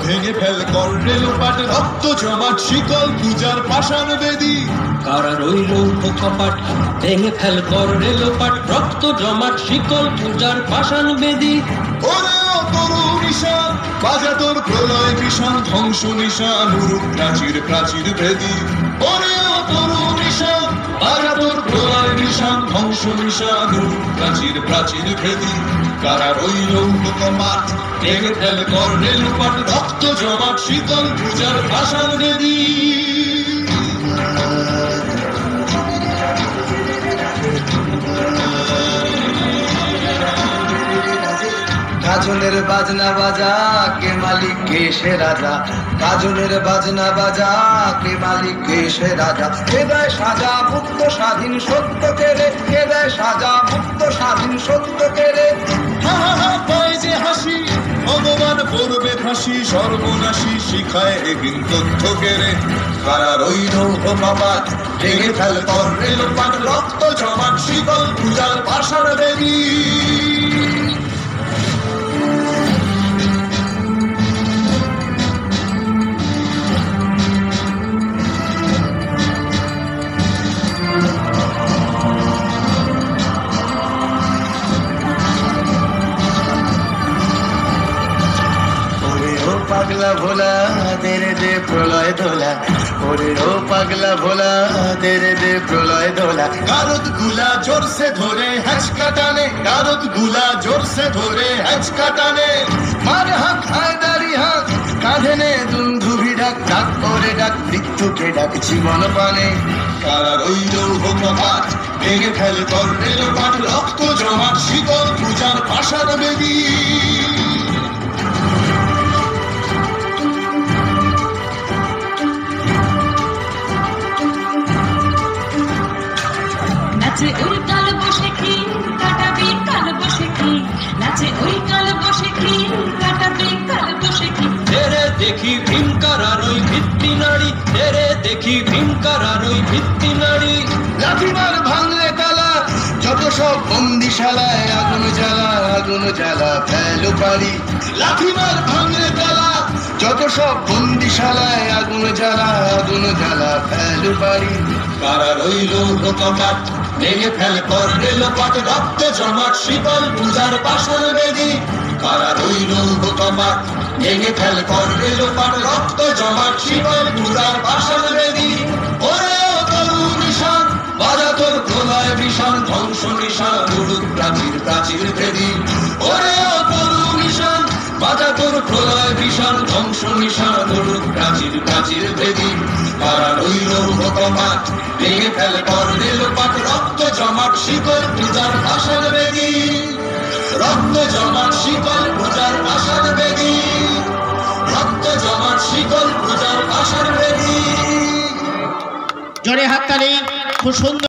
ভেঙে ফেল কর রেলপাট রক্ত জমাট শিকল পূজার পাষাণ বেদী। কারা রইল কপাট ভেঙে ফেল কর রেলপাট রক্ত জমাট শিকল পূজার পাষাণ বেদী। ওরে ও তরু নিশান বাজা তোর প্রলয় ভীষণ ধ্বংস নিশান উরুক প্রাচীর প্রাচীর ভেদী। ওরে ও তরু নিশান বাজা তোর প্রলয় ভীষণ ধ্বংস নিশান উরুক প্রাচীর প্রাচীর ভেদী। কারা রইল কপাট ভেঙে ফেল কর রেলপাট রক্ত জমাট শীতল পূজার পাষাণ বেদী। গাজনের বাজনা বাজা কে মালিক কে সে রাজা। গাজনের বাজনা বাজা কে মালিক কে সে রাজা। কে দেয় সাজা মুক্ত স্বাধীন সত্য কেড়ে। কে দেয় সাজা মুক্ত স্বাধীন সত্য কেড়ে। হা হা হা পায় যে হাসি ভগবান পড়বে ফাঁসি সর্বনাশী শিখায় এবিন তথ্য কেড়ে। কারা রইল কপাট ভেঙে ফেল কর রেলপাট রক্ত জমাট শীতল পূজার পাষাণ বেদী। পাগলা ভোলা তেরে দে প্রলয় দোলা। ওরে ও পাগলা ভোলা তেরে দে প্রলয় দোলা। গারদ গুলা জোরসে ধরে হ্যাচকা টানে গারদ গুলা জোরসে ধরে হ্যাচকা টানে। মার হাত হায়দারি হাত কাঁধে নে দুন্ধুভি ডাক। ডাক করে ডাক মৃত্যুকে ডাক জীবন পানে। কারা রইল কপাট ভেঙে ফেল কর রেলপাট রক্ত জমাট শীতল পূজার পাষাণ বেদী। নাচে ওই কাল বসে কি কাটাবি কাল বসে কি। নাচে ওই কাল বসে কি কাটাবি কাল বসে কি। তেরে দেখি ভীমকার আর ওই ভিত্তি নারী। তেরে দেখি ভীমকার আর ওই ভিত্তি নারী। লাঠিমার ভাঙলে তালা যত সব বন্দিশালায় আগুন জ্বালা আগুন জ্বালা ফেলো পারি। লাঠিমার ভাঙলে তালা যত সব বন্দিশালায় আগুন জ্বালা আগুন জ্বালা ফেলো পারি। কারা রইল কপাট ভেঙে ফেল কর রেলপাট রক্ত জমাট শীতল পূজার পাষাণ বেদী। কারা রইল কপাট ভেঙে ফেল কর রেলপাট রক্ত জমাট শীতল পূজার পাষাণ বেদী। ওরে ও তরু নিশান বাজা তোর প্রলয় ভীষণ ধ্বংস নিশান উড়ুক প্রাচীর প্রাচীর ভেদী। ওরে ও তরু নিশান বাজা তোর প্রলয় ভীষণ ধ্বংস নিশান উড়ুক প্রাচীর প্রাচীর ভেদী। কারা রইল কপাট ভেঙে ফেল কর রেলপাট রক্ত জমাট শীতল পূজার পাষাণ বেদী। রক্ত জমাট শীতল পূজার পাষাণ বেদী। রক্ত জমাট শীতল পূজার পাষাণ বেদী। জোরে হাততালি। খুব সুন্দর।